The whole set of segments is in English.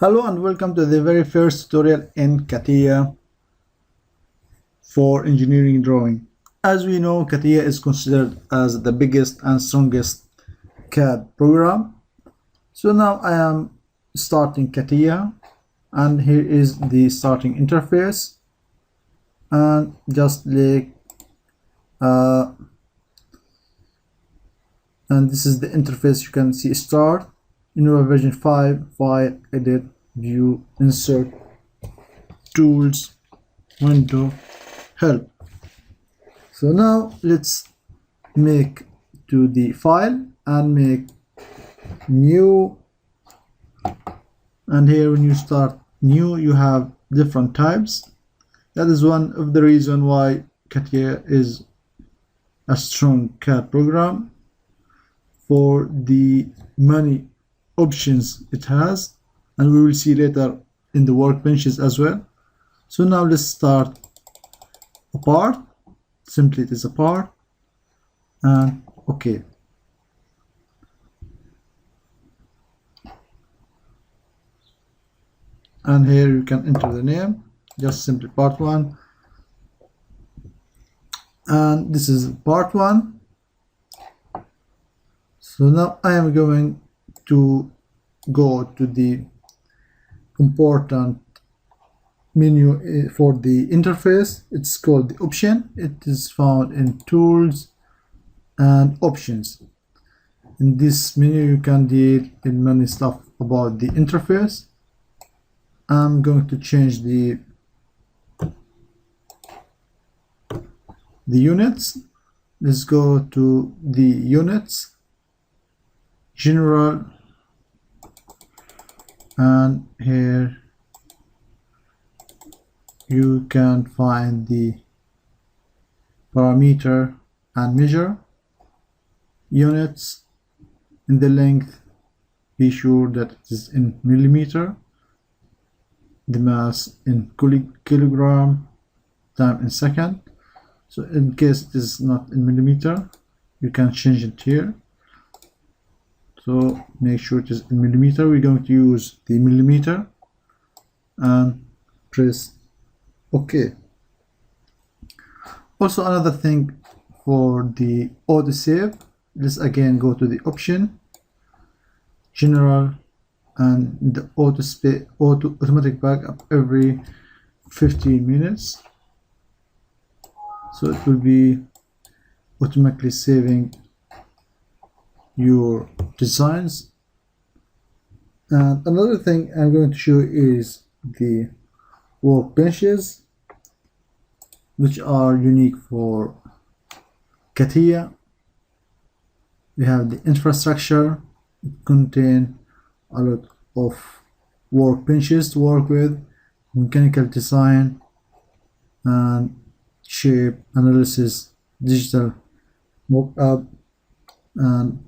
Hello and welcome to the very first tutorial in CATIA for engineering drawing. As we know, CATIA is considered as the biggest and strongest CAD program. So now I am starting CATIA, and here is the starting interface, and just like and this is the interface. You can see start, version 5, file, edit, view, insert, tools, window, help. So now let's make to the file and make new, and here when you start new you have different types. That is one of the reasons why CATIA is a strong CAD program, for the many options it has, and we will see later in the workbenches as well. So now let's start a part. Simply it is a part, and okay. And here you can enter the name, just simply part 1, and this is part 1. So now I am going to go to the important menu for the interface. It's called the option. It is found in tools and options. In this menu you can deal in many stuff about the interface. I'm going to change the units. Let's go to the units, general, and here you can find the parameter and measure units. In the length, be sure that it is in millimeter, the mass in kilogram, time in second. So in case it is not in millimeter, you can change it here. So make sure it is in millimeter. We're going to use the millimeter and press OK. Also, another thing for the AutoSave, let's again go to the option, general, and the automatic backup every 15 minutes. So it will be automatically saving your designs. And another thing I'm going to show is the workbenches, which are unique for CATIA. We have the infrastructure. It contains a lot of workbenches to work with, mechanical design and shape analysis, digital mock-up, and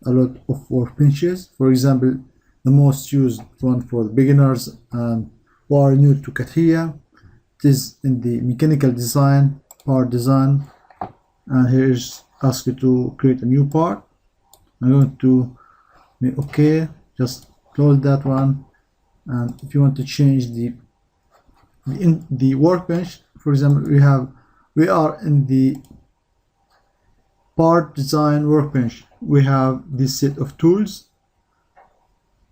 a lot of workbenches. For example, the most used one for the beginners and who are new to CATIA, it is in the mechanical design, part design, and here is ask you to create a new part. I'm going to make OK, just close that one. And if you want to change the workbench, for example, we are in the part design workbench. We have this set of tools,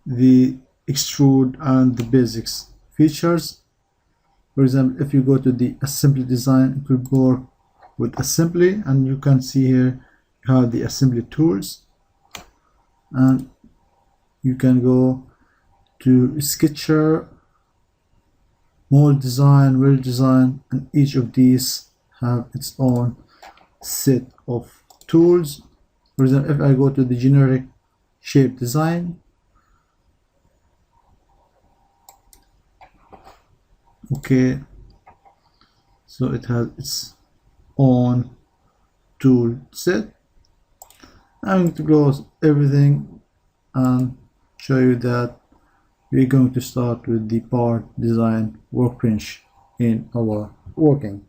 the extrude and the basics features. For example, if you go to the assembly design, it will work with assembly, and you can see here you have the assembly tools, and you can go to sketcher, mold design, wheel design, and each of these have its own set of tools. For example, if I go to the generic shape design, okay, so it has its own tool set. I'm going to close everything and show you that we're going to start with the part design workbench in our working.